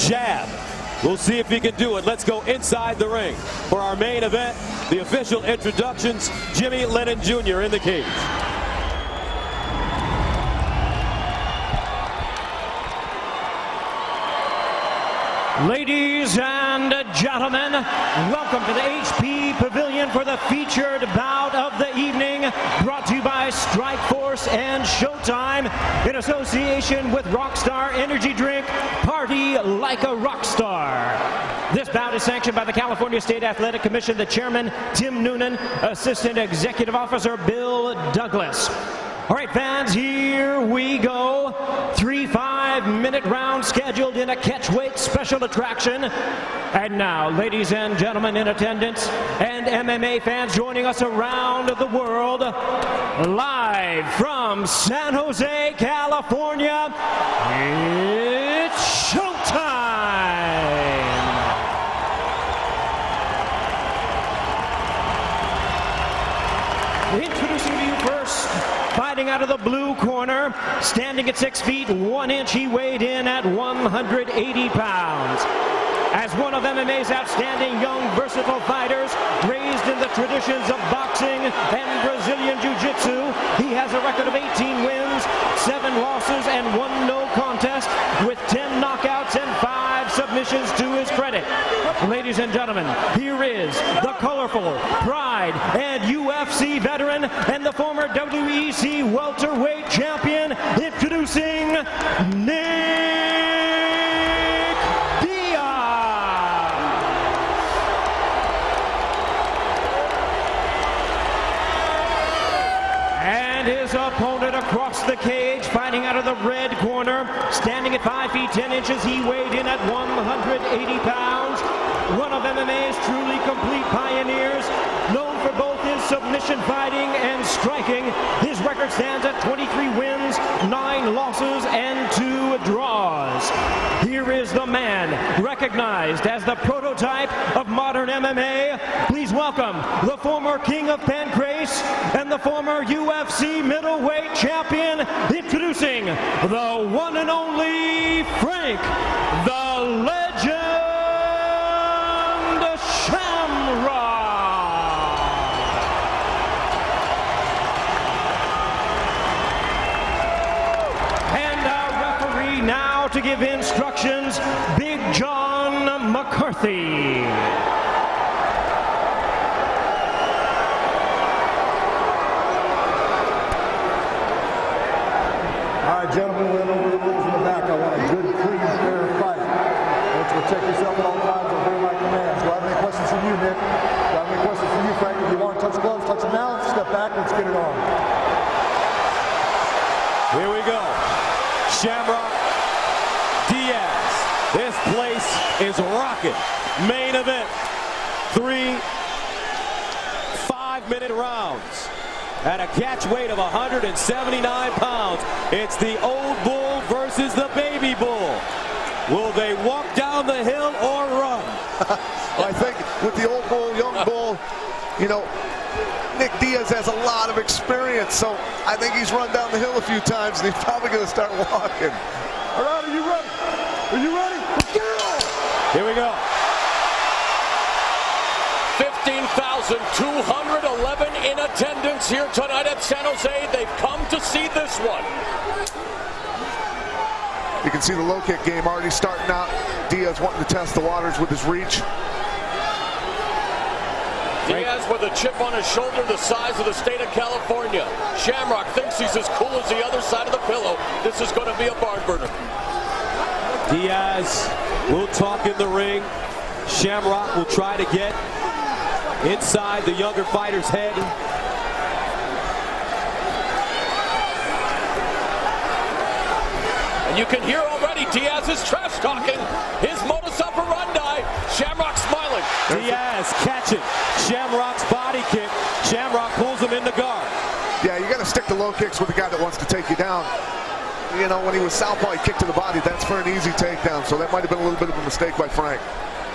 jab. We'll see if he can do it. Let's go inside the ring for our main event. The official introductions, Jimmy Lennon Jr. in the cage. Ladies and gentlemen, welcome to the HP Pavilion for the featured bout of the evening, brought to you by Strikeforce and Showtime in association with Rockstar Energy Drink. Party like a rock star. This bout is sanctioned by the California State Athletic Commission, the chairman, Tim Noonan, assistant executive officer, Bill Douglas. All right, fans, here we go. 3 5-minute rounds scheduled in a catchweight special attraction. And now, ladies and gentlemen in attendance and MMA fans joining us around the world, live from San Jose, California, it's showtime! Introducing to you first, fighting out of the blue corner, standing at 6 feet 1 inch, he weighed in at 180 pounds. As one of MMA's outstanding young versatile fighters, raised in the traditions of boxing and Brazilian Jiu-Jitsu, he has a record of 18 wins, 7 losses, and 1 no contest, with 10 knockouts and 5 submissions to his credit. Ladies and gentlemen, here is the colorful Pride and UFC veteran and the former WEC welterweight champion, introducing Nick Diaz. And his opponent across the cage, fighting out of the red corner, standing at 5 feet 10 inches, he weighed in at 180 pounds. One of MMA's truly complete pioneers, known for both his submission fighting and striking. His record stands at 23 wins, 9 losses, and 2 draws. Here is the man recognized as the prototype of modern MMA. Please welcome the former King of Pancrase and the former UFC middleweight champion, introducing the one and only Frank the Legend Shamrock. And our referee now to give instructions, Big John McCarthy. All right, gentlemen, we're over the rules in the back. I want a good, clean, fair fight. Let's protect yourself at all times. Obey my commands. Do I have any questions from you, Nick? Do I have any questions from you, Frank? If you want to touch gloves, touch them now. Step back. Let's get it on. Here we go. Shamrock, Diaz. This place is rocking. Main event. 3 5-minute rounds. At a catch weight of 179 pounds, it's the old bull versus the baby bull. Will they walk down the hill or run? Well, I think with the old bull, young bull, you know, Nick Diaz has a lot of experience, so I think he's run down the hill a few times, and he's probably going to start walking. All right, are you ready? Are you ready? Let's get it on. Here we go. 15,211 in attendance here tonight at San Jose. They've come to see this one. You can see the low kick game already starting out. Diaz wanting to test the waters with his reach. Diaz with a chip on his shoulder the size of the state of California. Shamrock thinks he's as cool as the other side of the pillow. This is going to be a barn burner. Diaz will talk in the ring. Shamrock will try to get inside the younger fighter's head. And you can hear already Diaz is trash talking. His modus operandi. Shamrock smiling. Diaz catching Shamrock's body kick. Shamrock pulls him into guard. Yeah, you got to stick to low kicks with a guy that wants to take you down. You know, when he was southpaw, he kicked to the body. That's for an easy takedown. So that might have been a little bit of a mistake by Frank.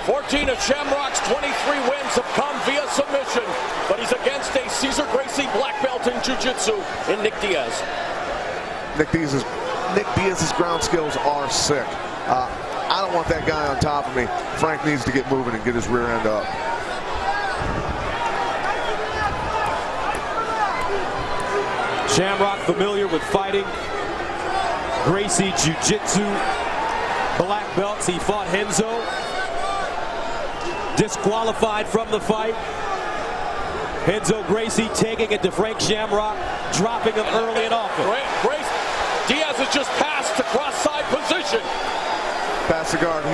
14 of Shamrock's 23 wins have come via submission, but he's against a Cesar Gracie black belt in Jiu-Jitsu in Nick Diaz. Nick Diaz's ground skills are sick. I don't don't want that guy on top of me. Frank needs to get moving and get his rear end up. Shamrock familiar with fighting. Gracie Jiu-Jitsu black belts. He fought Henzo. Disqualified from the fight. Henzo Gracie taking it to Frank Shamrock, dropping him early and often. Diaz has just passed to cross-side position. Pass the guard.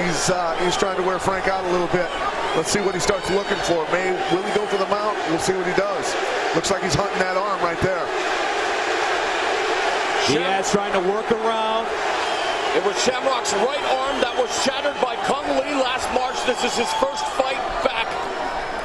He's trying to wear Frank out a little bit. Let's see what he starts looking for. Will he go for the mount? We'll see what he does. Looks like he's hunting that arm right there. Diaz trying to work around. It was Shamrock's right arm that was shattered by Kung Lee last March. This is his first fight back.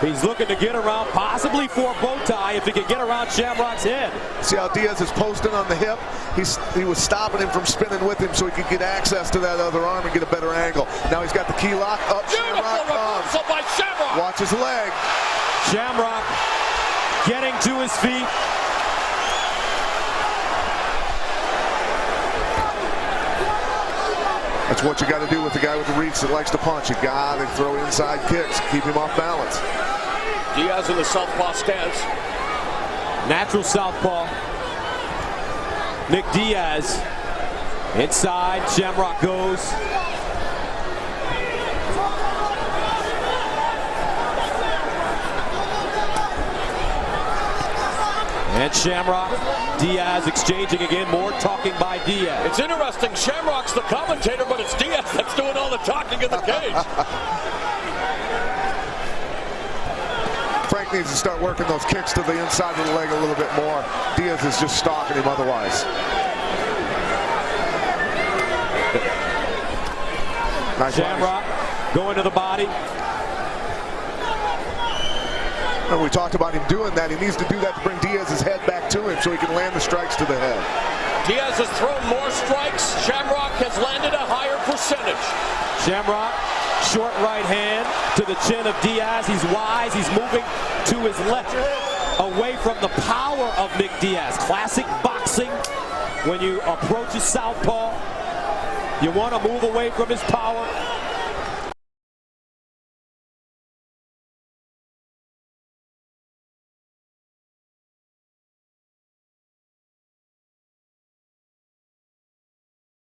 He's looking to get around, possibly for a bow tie if he can get around Shamrock's head. See how Diaz is posting on the hip? He was stopping him from spinning with him so he could get access to that other arm and get a better angle. Now he's got the key lock up. Shamrock comes. By Shamrock. Watch his leg. Shamrock getting to his feet. That's what you got to do with the guy with the reach that likes to punch. You got to throw inside kicks, keep him off balance. Diaz in the southpaw stance. Natural southpaw. Nick Diaz inside. Shamrock goes. And Shamrock, Diaz exchanging again, more talking by Diaz. It's interesting, Shamrock's the commentator, but it's Diaz that's doing all the talking in the cage. Frank needs to start working those kicks to the inside of the leg a little bit more. Diaz is just stalking him otherwise. Nice Shamrock going to the body. And we talked about him doing that. He needs to do that to bring Diaz's head back to him so he can land the strikes to the head. Diaz has thrown more strikes. Shamrock has landed a higher percentage. Shamrock, short right hand to the chin of Diaz. He's wise. He's moving to his left, away from the power of Nick Diaz. Classic boxing. When you approach a southpaw, you want to move away from his power.